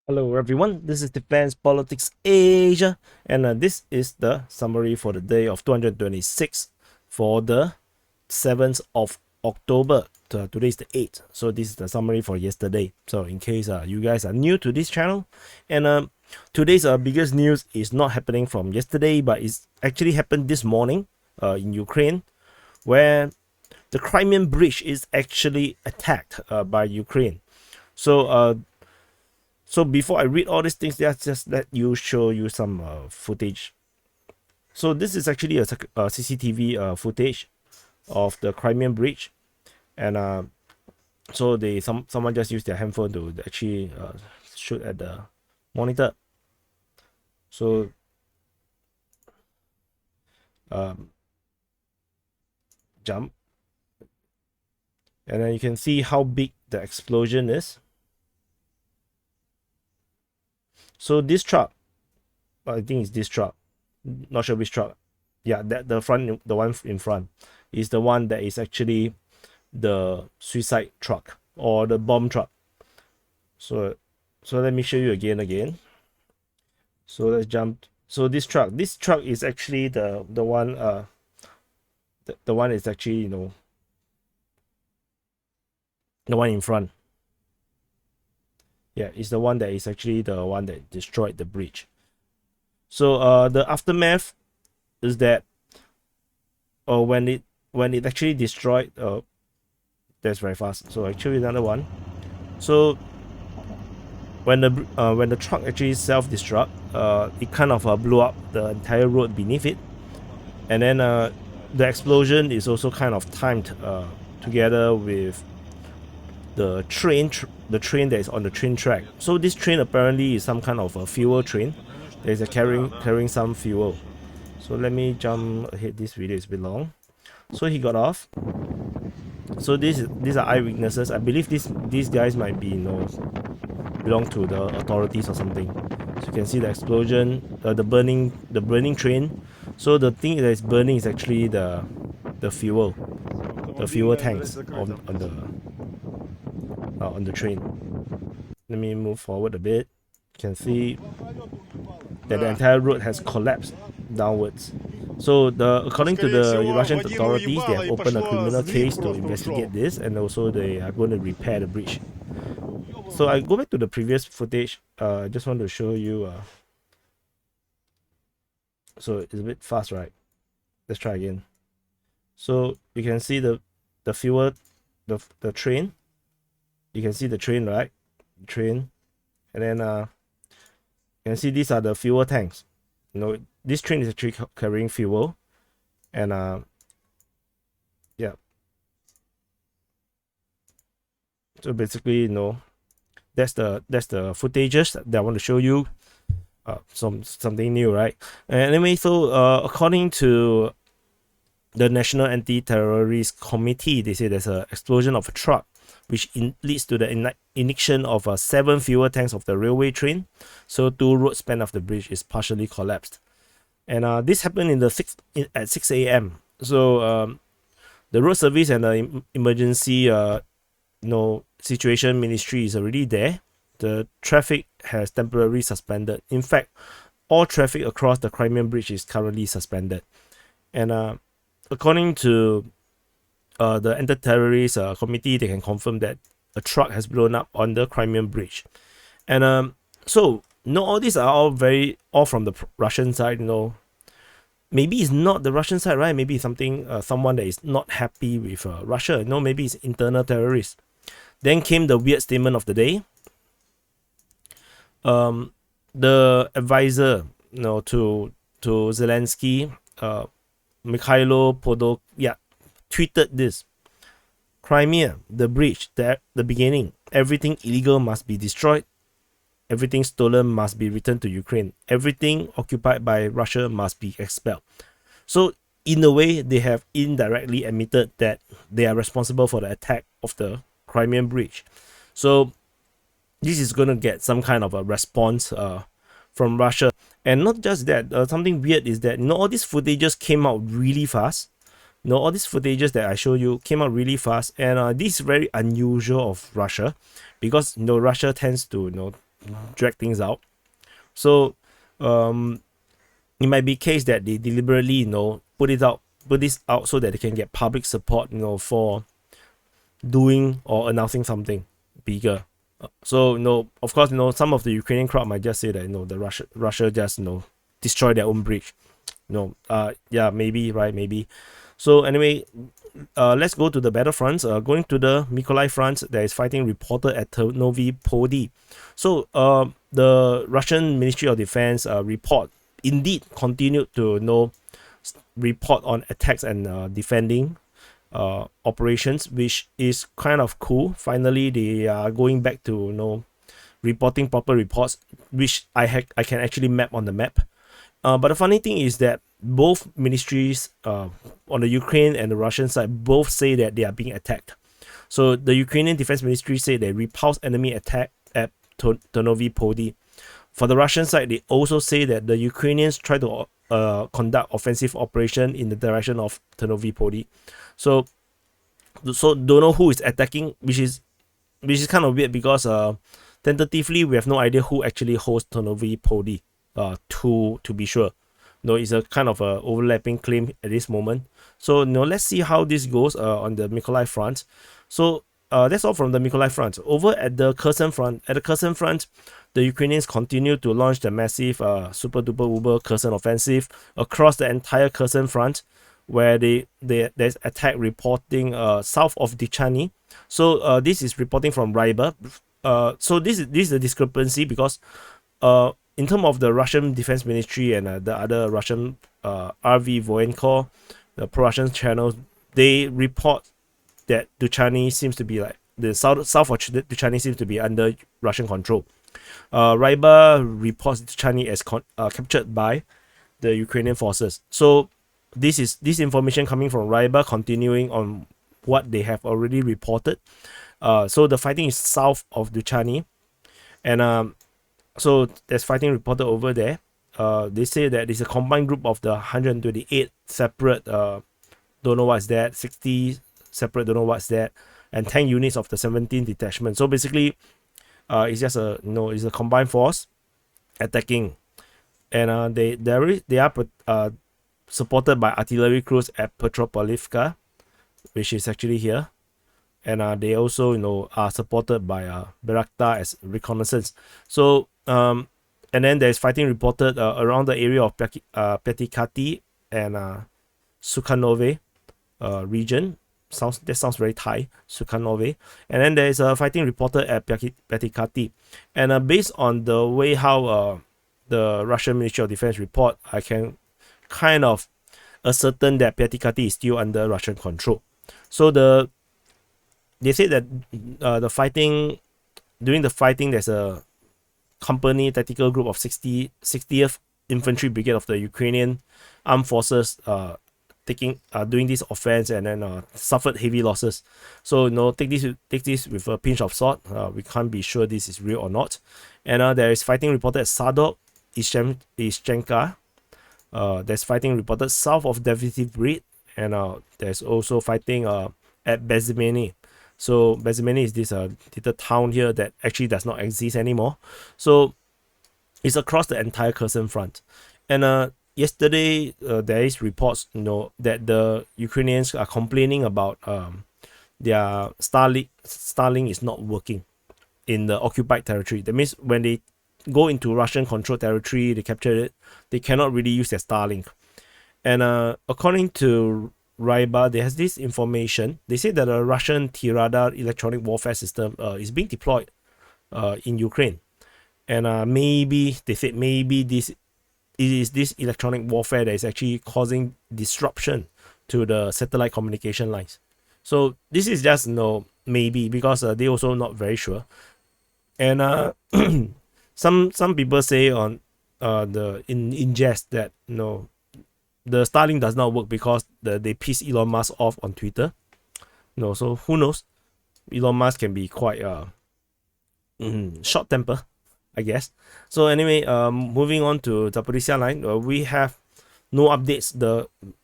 Hello everyone, this is Defense Politics Asia, and this is the summary for the day of 226 for the 7th of October. Today is the 8th, so this is the summary for yesterday. So in case you guys are new to this channel, and today's biggest news is not happening from yesterday, but it's actually happened this morning in Ukraine, where the Crimean Bridge is actually attacked by Ukraine. So before I read all these things, let's just let you show you some footage. So this is actually a CCTV footage of the Crimean Bridge, and so someone just used their handphone to actually shoot at the monitor. So jump, and then you can see how big the explosion is. So this truck, I think it's this truck, not sure which truck. Yeah, that the one in front is the one that is actually the suicide truck or the bomb truck. So let me show you again. So let's jump. So this truck is actually the one the one is actually, the one in front. Yeah, it's the one that is actually the one that destroyed the bridge. So the aftermath is that when it actually destroyed, that's very fast. So actually another one. So when the truck actually self-destruct, it kind of blew up the entire road beneath it, and then the explosion is also kind of timed together with the train that is on the train track. So this train apparently is some kind of a fuel train that is carrying some fuel. So let me jump ahead. This video is a bit long. So he got off. So these are eyewitnesses. I believe these guys might be, belong to the authorities or something. So you can see the explosion, the burning train. So the thing that is burning is actually the fuel tanks on the train. Let me move forward a bit. You can see that the entire road has collapsed downwards. So according to the Russian authorities, they have opened a criminal case to investigate this, and also they are going to repair the bridge. So I go back to the previous footage. I just want to show you. So it's a bit fast, right? Let's try again. So you can see the fuel, the train. You can see the train, right? Train, and then you can see these are the fuel tanks. This train is actually carrying fuel, and yeah. So basically, that's the footages that I want to show you. Something new, right? And anyway, so according to the National Anti-Terrorist Committee, they say there's an explosion of a truck which leads to the ignition of 7 fuel tanks of the railway train. So 2 road span of the bridge is partially collapsed, and this happened at 6 a.m. So the road service and the emergency situation ministry is already there. The traffic has temporarily suspended. In fact, all traffic across the Crimean Bridge is currently suspended, and according to the anti-terrorist committee, they can confirm that a truck has blown up on the Crimean Bridge. And so all these are all from the Russian side. Maybe it's not the Russian side, right? Maybe it's someone that is not happy with Russia. Maybe it's internal terrorists. Then came the weird statement of the day. The advisor, to Zelensky, Mikhailo Podolyak, tweeted this: Crimea, the bridge, the beginning, everything illegal must be destroyed, everything stolen must be returned to Ukraine, everything occupied by Russia must be expelled. So in a way, they have indirectly admitted that they are responsible for the attack of the Crimean Bridge. So this is going to get some kind of a response from Russia. And not just that, something weird is that all these footages came out really fast. All these footages that I show you came out really fast, and this is very unusual of Russia, because Russia tends to drag things out. So it might be a case that they deliberately, put this out so that they can get public support, for doing or announcing something bigger. So, of course, some of the Ukrainian crowd might just say that, the Russia just, destroy their own bridge. Yeah, maybe, right? Maybe. So anyway, let's go to the battlefronts. Going to the Mykolaiv Front, there is fighting reported at Ternovy Pody. So the Russian Ministry of Defense report indeed continued to report on attacks and defending operations, which is kind of cool. Finally, they are going back to reporting proper reports, which I can actually map on the map. But the funny thing is that both ministries on the Ukraine and the Russian side both say that they are being attacked. So the Ukrainian Defense Ministry say they repulsed enemy attack at Ternovy Pody. For the Russian side, they also say that the Ukrainians try to conduct offensive operation in the direction of Ternovy Pody. So don't know who is attacking, which is kind of weird because tentatively we have no idea who actually holds Ternovy Pody. To be sure, it's a kind of a overlapping claim at this moment. So let's see how this goes on the Mykolaiv Front. So that's all from the Mykolaiv Front. Over at the Kherson Front, the Ukrainians continue to launch the massive super duper uber Kherson offensive across the entire Kherson Front, where there's attack reporting south of Dichany. So this is reporting from Ryber. So this is the discrepancy because in terms of the Russian Defense Ministry and the other Russian RV Voenko, the pro-Russian channels, they report that Dichany seems to be like the south of Dichany seems to be under Russian control. Ryber reports Dichany as captured by the Ukrainian forces. So this information coming from Ryber, continuing on what they have already reported. So the fighting is south of Dichany, and so there's fighting reported over there. They say that it's a combined group of the 128 separate, don't know what's that, 60 separate, don't know what's that, and 10 units of the 17 detachment. So basically, it's just it's a combined force attacking, and they are supported by artillery crews at Petropolivka, which is actually here, and they also are supported by Bayraktar as reconnaissance. So and then there's fighting reported around the area of Petikati and Sukhanove region. That sounds very Thai, Sukhanove. And then there's a fighting reported at Petikati, and based on the way how the Russian Ministry of Defense report, I can kind of ascertain that Petikati is still under Russian control. So they say that during the fighting, there's a company tactical group of 60th Infantry Brigade of the Ukrainian Armed Forces doing this offense, and then suffered heavy losses. So take this with a pinch of salt. We can't be sure this is real or not. And there is fighting reported at Sadok Ishchenka. There's fighting reported south of Devithy Bridge, and there's also fighting at Bezimeny. So Bezimeny is this little town here that actually does not exist anymore. So it's across the entire Kherson Front. And yesterday there is reports that the Ukrainians are complaining about their Starlink is not working in the occupied territory. That means when they go into Russian controlled territory, they capture it, they cannot really use their Starlink. And according to Ryber, there has this information. They say that a Russian T-radar electronic warfare system is being deployed in Ukraine, and maybe this is this electronic warfare that is actually causing disruption to the satellite communication lines. So this is just maybe, because they also not very sure. And some people say on in jest that the Starlink does not work because they piss Elon Musk off on Twitter. So who knows? Elon Musk can be quite short temper, I guess. So anyway, moving on to Zaporizhzhia Line, we have no updates.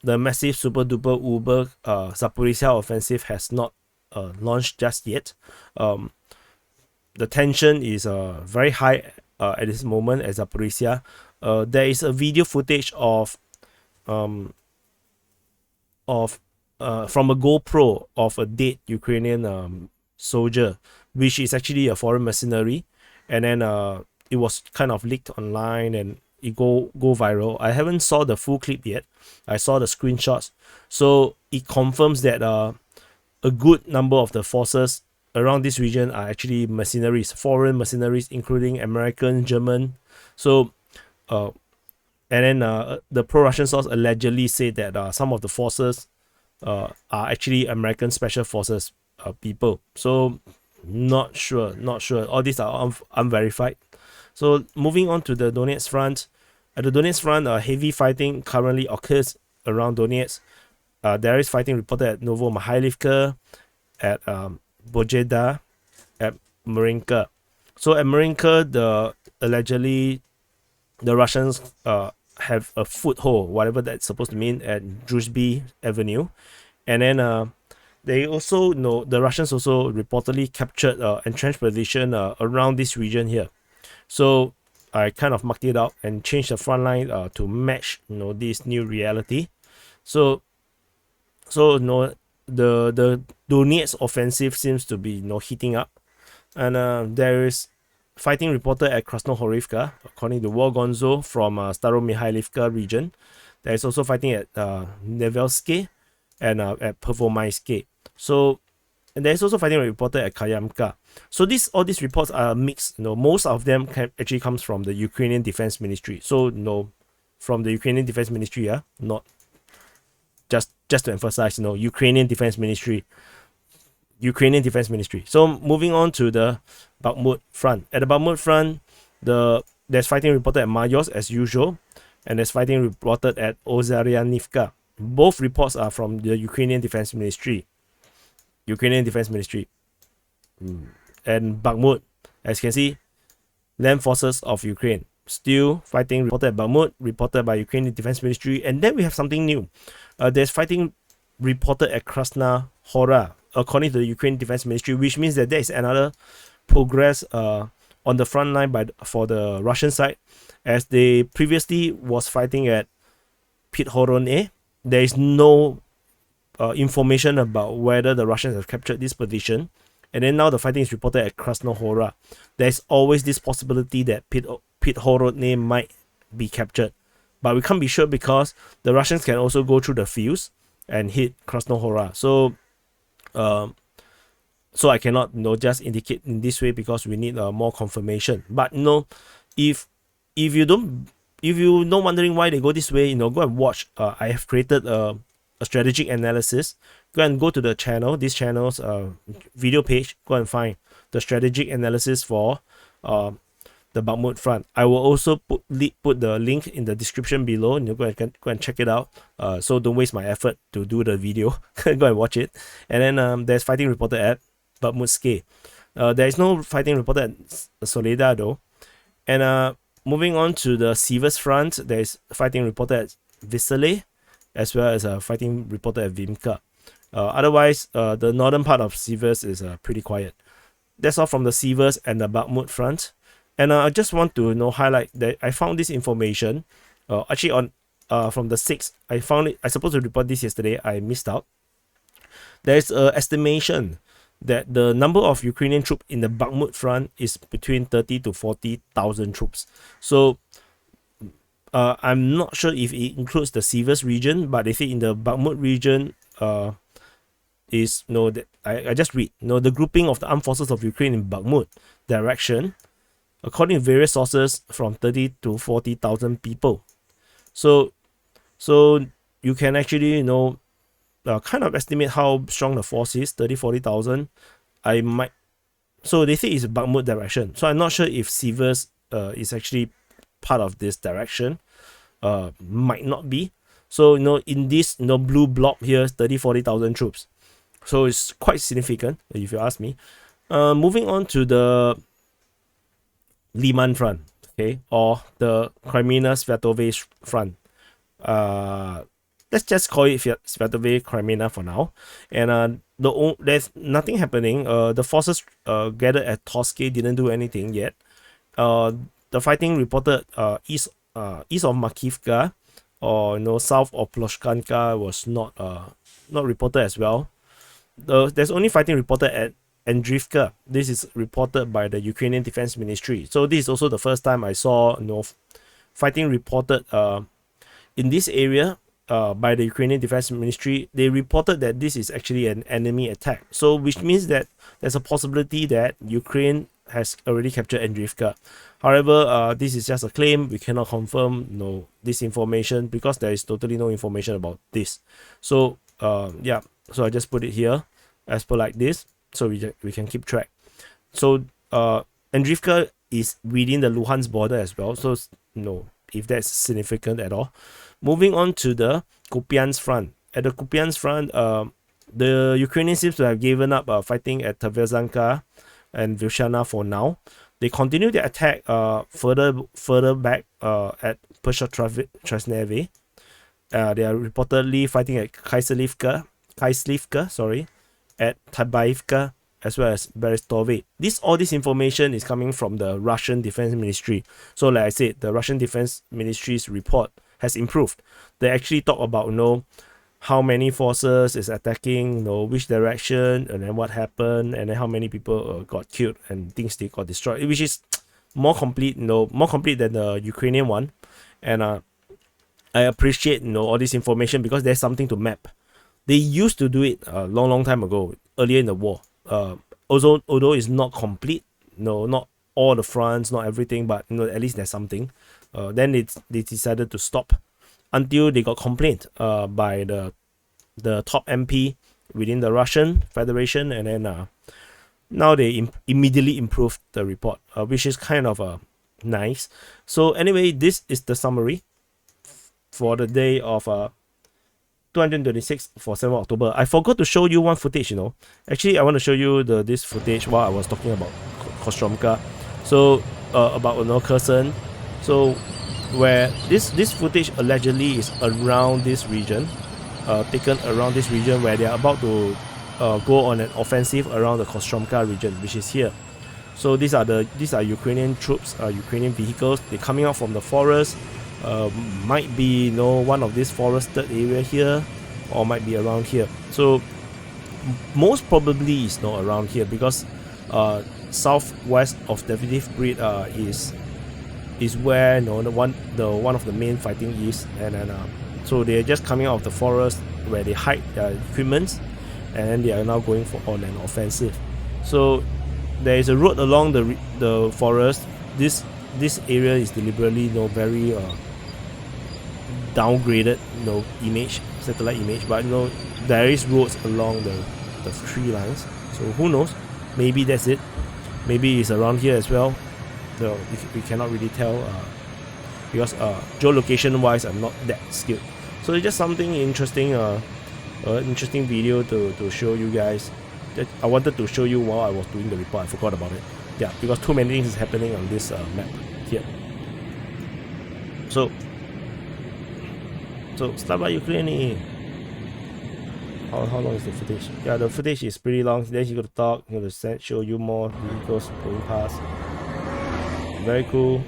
The massive super duper uber Zaporizhzhia offensive has not launched just yet. the tension is very high at this moment at Zaporizhzhia. There is a video footage um, from a GoPro of a dead Ukrainian soldier, which is actually a foreign mercenary, and then it was kind of leaked online and it go viral. I haven't saw the full clip yet. I saw the screenshots, so it confirms that a good number of the forces around this region are actually mercenaries, foreign mercenaries, including American, German. So and then the pro-Russian source allegedly said that some of the forces are actually American special forces people. So not sure. All these are unverified. So moving on to the Donetsk Front. At the Donetsk Front, heavy fighting currently occurs around Donetsk. There is fighting reported at Mykolaiv, at Bojeda, at Marinka. So at Marinka, allegedly the Russians have a foothold, whatever that's supposed to mean, at Druzhby Avenue, and then they also the Russians also reportedly captured entrenched position around this region here. So I kind of marked it out and changed the front line to match this new reality. So the Donetsk offensive seems to be heating up, and there is fighting reported at Krasnohorivka, according to War Gonzo from Staromykhailivka region. There is also fighting at Nevelsky and at Pervomaisky. So, and there is also fighting reported at Kayamka. So all these reports are mixed. Most of them actually comes from the Ukrainian Defense Ministry. So from the Ukrainian Defense Ministry, not just to emphasize, Ukrainian Defense Ministry. So moving on to the Bakhmut Front. At the Bakhmut Front, there's fighting reported at Mayos as usual, and there's fighting reported at Ozaryanivka. Both reports are from the Ukrainian Defense Ministry. And Bakhmut, as you can see, Land Forces of Ukraine. Still fighting reported at Bakhmut, reported by Ukrainian Defense Ministry. And then we have something new. There's fighting reported at Krasna Hora, according to the Ukrainian Defense Ministry, which means that there is another progress on the front line for the Russian side, as they previously was fighting at Pithorone. There is no information about whether the Russians have captured this position, and then now the fighting is reported at Krasnohora. There's always this possibility that Pithorone might be captured, but we can't be sure because the Russians can also go through the fields and hit Krasnohora. So I cannot just indicate in this way because we need more confirmation. But if you're not wondering why they go this way, go and watch. I have created a strategic analysis. Go and go to the channel, this channel's video page. Go and find the strategic analysis for the Bakhmut Front. I will also put the link in the description below, and go and check it out. So don't waste my effort to do the video. Go and watch it. And then there's fighting reported at Bakhmutske. There is no fighting reported at Soledad though. And moving on to the Siversk Front, there is fighting reported at Visele, as well as fighting reported at Vimka. Otherwise, the northern part of Siversk is pretty quiet. That's all from the Siversk and the Bakhmut Front. And I just want to highlight that I found this information actually on from the 6th. I found it. I supposed to report this yesterday. I missed out. There's an estimation that the number of Ukrainian troops in the Bakhmut Front is between 30 to 40,000 troops. So I'm not sure if it includes the Siversk region, but they say in the Bakhmut region is that I just read the grouping of the armed forces of Ukraine in Bakhmut direction, according to various sources, from 30 to 40,000 people. So you can actually kind of estimate how strong the force is. 30-40,000. So they say it's Bakhmut direction. So I'm not sure if Siversk is actually part of this direction. Might not be. So in this blue blob here, 30-40,000 troops. So it's quite significant if you ask me. Moving on to the Liman Front, okay, or the Kreminna-Svatove Front. Let's just call it Svatove Kreminna for now. And there's nothing happening. The forces gathered at Toske didn't do anything yet. The fighting reported east of Makivka, or south of Ploshkanka was not reported as well. There's only fighting reported at Andrivka. This is reported by the Ukrainian Defense Ministry. So this is also the first time I saw fighting reported in this area by the Ukrainian Defense Ministry. They reported that this is actually an enemy attack. So which means that there's a possibility that Ukraine has already captured Andrivka. However, this is just a claim. We cannot confirm this information because there is totally no information about this. So yeah, so I just put it here as per like this, so we can keep track. So Andrivka is within the Luhansk border as well, so if that's significant at all. Moving on to the Kupyansk Front. At the Kupyansk Front, the Ukrainians seems to have given up fighting at Tverdanka and Vilshana for now. They continue their attack further back at Pershotravneve. They are reportedly fighting at Kaislivka, at Tabaivka, as well as Berestove. All this information is coming from the Russian Defense Ministry. So like I said, the Russian Defense Ministry's report has improved. They actually talk about how many forces is attacking, which direction, and then what happened, and then how many people got killed and things they got destroyed, which is more complete, more complete than the Ukrainian one. And I appreciate all this information because there's something to map. They used to do it a long time ago, earlier in the war. Although it's not complete, not all the fronts, not everything, but at least there's something. Then they decided to stop until they got complaint by the top MP within the Russian Federation, and then now they immediately improved the report, which is kind of nice. So anyway, this is the summary for the day of 226 for 7th October. I forgot to show you one footage, Actually, I want to show you this footage while I was talking about Kostromka. So about Kherson. So where this footage allegedly is around this region, taken around this region where they are about to go on an offensive around the Kostromka region, which is here. So these are Ukrainian troops, Ukrainian vehicles. They're coming out from the forest. Might be one of these forested area here, or might be around here. So most probably it's not around here because southwest of the Mykolaiv Bridge is where one of the main fighting is, and then so they're just coming out of the forest where they hide their equipment, and then they are now going on an offensive. So there is a road along the forest. This area is deliberately very downgraded satellite image, but there is roads along the tree lines. So who knows, maybe that's it. Maybe it's around here as well. We cannot really tell because geolocation wise I'm not that skilled. So it's just something interesting, interesting video to show you guys that I wanted to show you while I was doing the report. I forgot about it. Yeah, because too many things is happening on this map here. So Slava Ukraine. How long is the footage? Yeah, the footage is pretty long. Then you got to talk, you got to show you more vehicles going past. Very cool.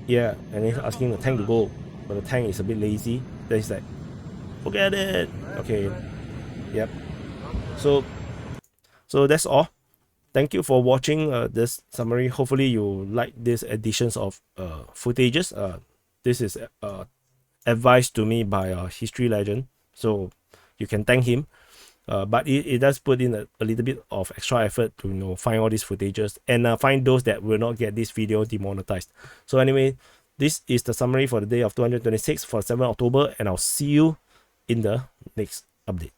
Yeah, and he's asking the tank to go, but the tank is a bit lazy. Then he's like, forget it. Okay. Yep. So that's all. Thank you for watching this summary. Hopefully you like these additions of footages. This is advised to me by a history legend, so you can thank him. But it does put in a little bit of extra effort to find all these footages and find those that will not get this video demonetized. So anyway, this is the summary for the day of 226 for 7th October, and I'll see you in the next update.